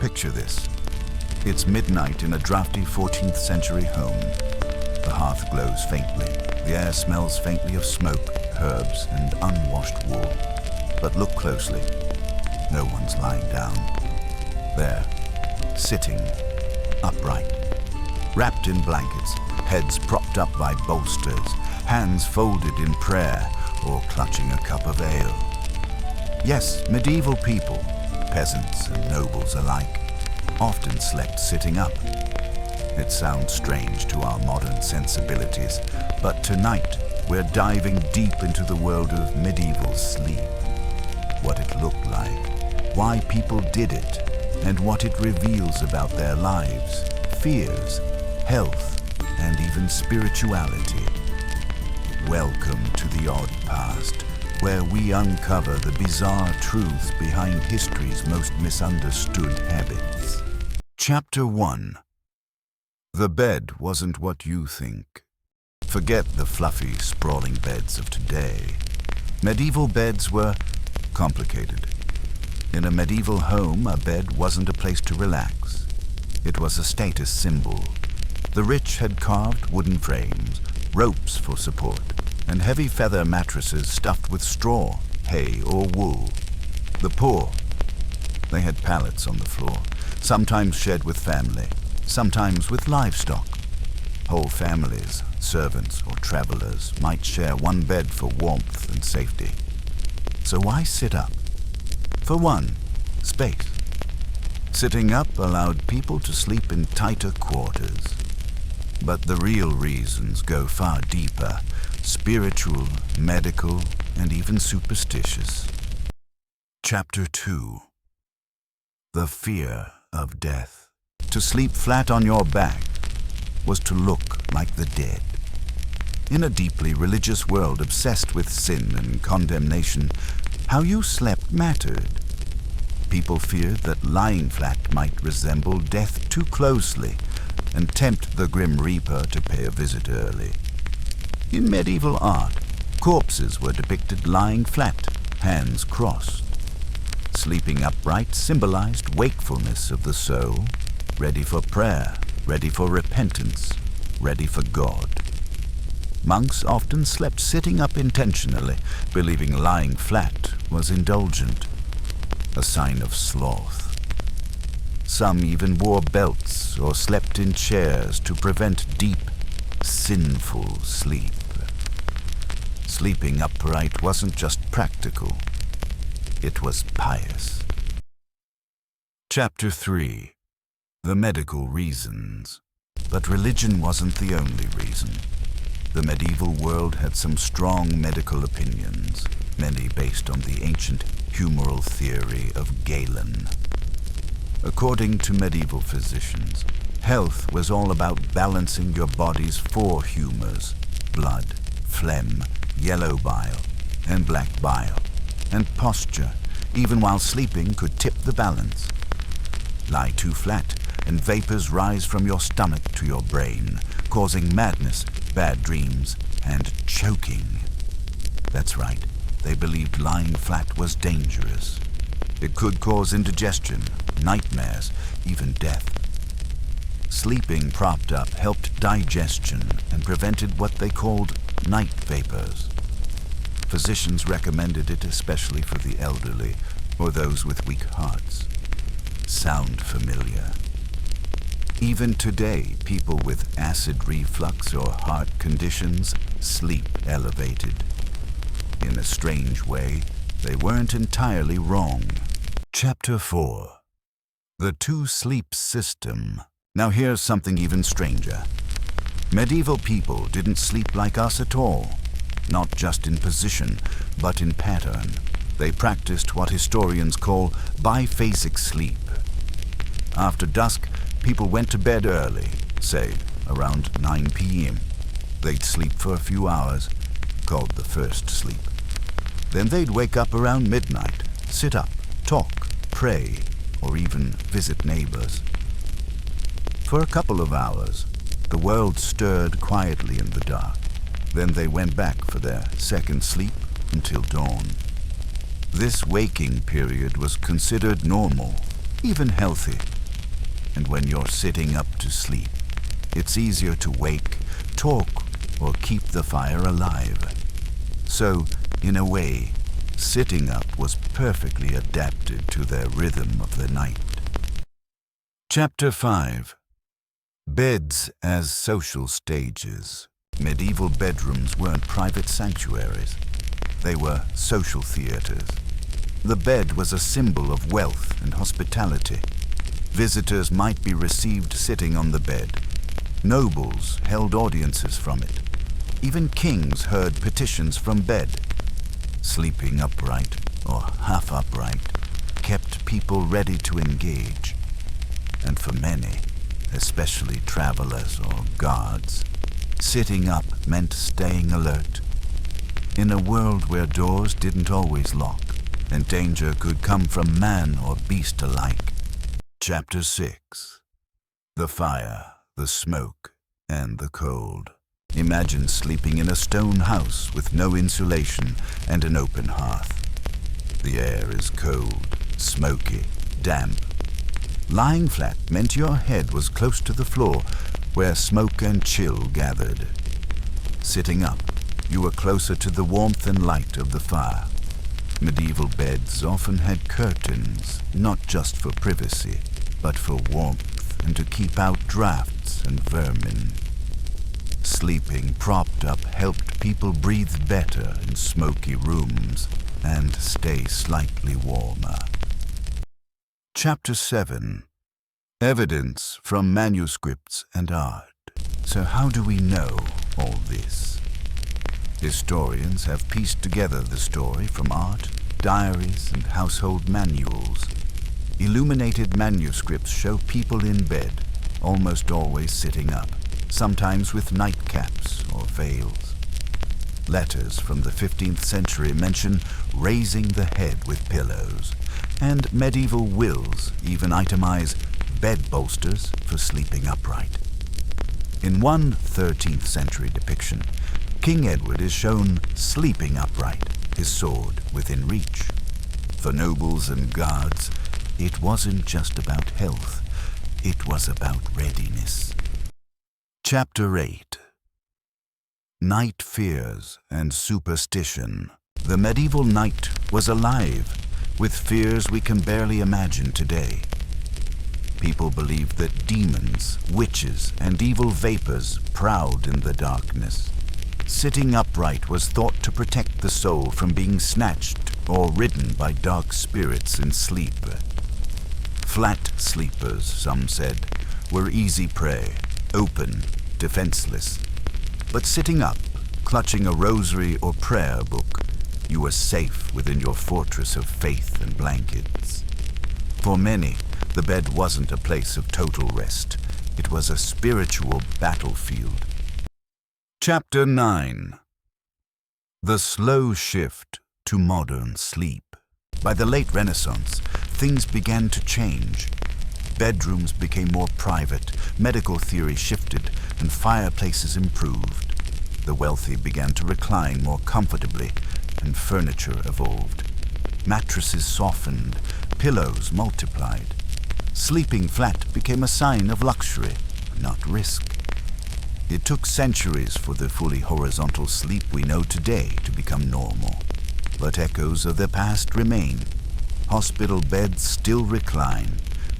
Picture this. It's midnight in a drafty 14th century home. The hearth glows faintly. The air smells faintly of smoke, herbs, and unwashed wool. But look closely. No one's lying down. There, sitting, upright, wrapped in blankets, heads propped up by bolsters, hands folded in prayer or clutching a cup of ale. Yes, medieval people, peasants and nobles alike, often slept sitting up. It sounds strange to our modern sensibilities, but tonight we're diving deep into the world of medieval sleep. What it looked like, why people did it, and what it reveals about their lives, fears, health, and even spirituality. Welcome to the odd past, where we uncover the bizarre truths behind history's most misunderstood habits. Chapter 1. The bed wasn't what you think. Forget the fluffy, sprawling beds of today. Medieval beds were complicated. In a medieval home, a bed wasn't a place to relax. It was a status symbol. The rich had carved wooden frames, ropes for support, and heavy feather mattresses stuffed with straw, hay, or wool. The poor, they had pallets on the floor, sometimes shared with family, sometimes with livestock. Whole families, servants or travelers, might share one bed for warmth and safety. So why sit up? For one, space. Sitting up allowed people to sleep in tighter quarters. But the real reasons go far deeper, spiritual, medical, and even superstitious. Chapter 2. The fear of death. To sleep flat on your back was to look like the dead. In a deeply religious world obsessed with sin and condemnation, how you slept mattered. People feared that lying flat might resemble death too closely and tempt the Grim Reaper to pay a visit early. In medieval art, corpses were depicted lying flat, hands crossed. Sleeping upright symbolized wakefulness of the soul, ready for prayer, ready for repentance, ready for God. Monks often slept sitting up intentionally, believing lying flat was indulgent, a sign of sloth. Some even wore belts or slept in chairs to prevent deep, sinful sleep. Sleeping upright wasn't just practical, it was pious. Chapter 3. The medical reasons. But religion wasn't the only reason. The medieval world had some strong medical opinions, many based on the ancient humoral theory of Galen. According to medieval physicians, health was all about balancing your body's four humors: blood, phlegm, yellow bile, and black bile. And posture, even while sleeping, could tip the balance. Lie too flat, and vapors rise from your stomach to your brain, causing madness, bad dreams, and choking. That's right, they believed lying flat was dangerous. It could cause indigestion, nightmares, even death. Sleeping propped up helped digestion and prevented what they called night vapors. Physicians recommended it especially for the elderly or those with weak hearts. Sound familiar? Even today, people with acid reflux or heart conditions sleep elevated. In a strange way, they weren't entirely wrong. Chapter 4. The two-sleep system. Now here's something even stranger. Medieval people didn't sleep like us at all. Not just in position, but in pattern. They practiced what historians call biphasic sleep. After dusk, people went to bed early, say around 9 p.m. They'd sleep for a few hours, called the first sleep. Then they'd wake up around midnight, sit up, talk, pray, or even visit neighbors. For a couple of hours, the world stirred quietly in the dark. Then they went back for their second sleep until dawn. This waking period was considered normal, even healthy. and when you're sitting up to sleep. It's easier to wake, talk, or keep the fire alive. So, in a way, sitting up was perfectly adapted to their rhythm of the night. Chapter 5. Beds as social stages. Medieval bedrooms weren't private sanctuaries. They were social theaters. The bed was a symbol of wealth and hospitality. Visitors might be received sitting on the bed. Nobles held audiences from it. Even kings heard petitions from bed. Sleeping upright, or half upright, kept people ready to engage. And for many, especially travelers or guards, sitting up meant staying alert. In a world where doors didn't always lock, and danger could come from man or beast alike. Chapter 6. The fire, the smoke, and the cold. Imagine sleeping in a stone house with no insulation and an open hearth. The air is cold, smoky, damp. Lying flat meant your head was close to the floor, where smoke and chill gathered. Sitting up, you were closer to the warmth and light of the fire. Medieval beds often had curtains, not just for privacy, but for warmth and to keep out drafts and vermin. Sleeping propped up helped people breathe better in smoky rooms and stay slightly warmer. Chapter 7. Evidence from manuscripts and art. So how do we know all this? Historians have pieced together the story from art, diaries, and household manuals. Illuminated manuscripts show people in bed, almost always sitting up, sometimes with nightcaps or veils. Letters from the 15th century mention raising the head with pillows, and medieval wills even itemize bed bolsters for sleeping upright. In one 13th century depiction, King Edward is shown sleeping upright, his sword within reach. For nobles and guards, it wasn't just about health, it was about readiness. Chapter 8. Night fears and superstition. The medieval night was alive with fears we can barely imagine today. People believed that demons, witches, and evil vapors prowled in the darkness. Sitting upright was thought to protect the soul from being snatched or ridden by dark spirits in sleep. Flat sleepers, some said, were easy prey, open, defenseless. But sitting up, clutching a rosary or prayer book, you were safe within your fortress of faith and blankets. For many, the bed wasn't a place of total rest. It was a spiritual battlefield. Chapter 9. The slow shift to modern sleep. By the late Renaissance, things began to change. Bedrooms became more private, medical theory shifted, and fireplaces improved. The wealthy began to recline more comfortably, and furniture evolved. Mattresses softened, pillows multiplied. Sleeping flat became a sign of luxury, not risk. It took centuries for the fully horizontal sleep we know today to become normal. But echoes of the past remain. Hospital beds still recline.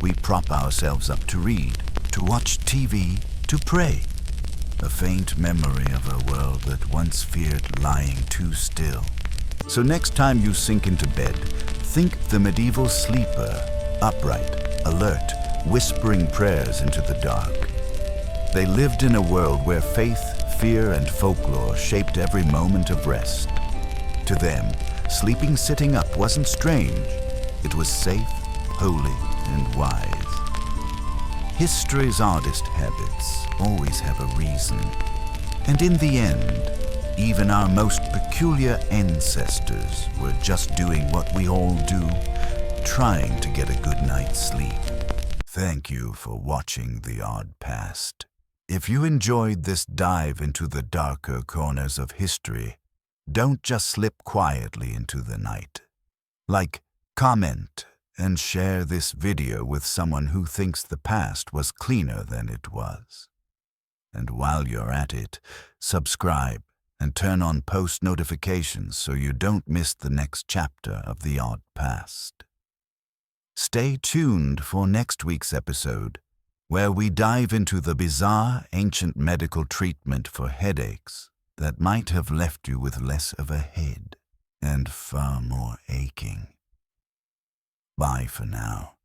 We prop ourselves up to read, to watch TV, to pray. A faint memory of a world that once feared lying too still. So next time you sink into bed, think the medieval sleeper, upright, alert, whispering prayers into the dark. They lived in a world where faith, fear, and folklore shaped every moment of rest. To them, sleeping sitting up wasn't strange. It was safe, holy, and wise. History's oddest habits always have a reason. And in the end, even our most peculiar ancestors were just doing what we all do, trying to get a good night's sleep. Thank you for watching The Odd Past. If you enjoyed this dive into the darker corners of history, don't just slip quietly into the night. Like, comment, and share this video with someone who thinks the past was cleaner than it was. And while you're at it, subscribe and turn on post notifications so you don't miss the next chapter of The Odd Past. Stay tuned for next week's episode, where we dive into the bizarre ancient medical treatment for headaches that might have left you with less of a head and far more aching. Bye for now.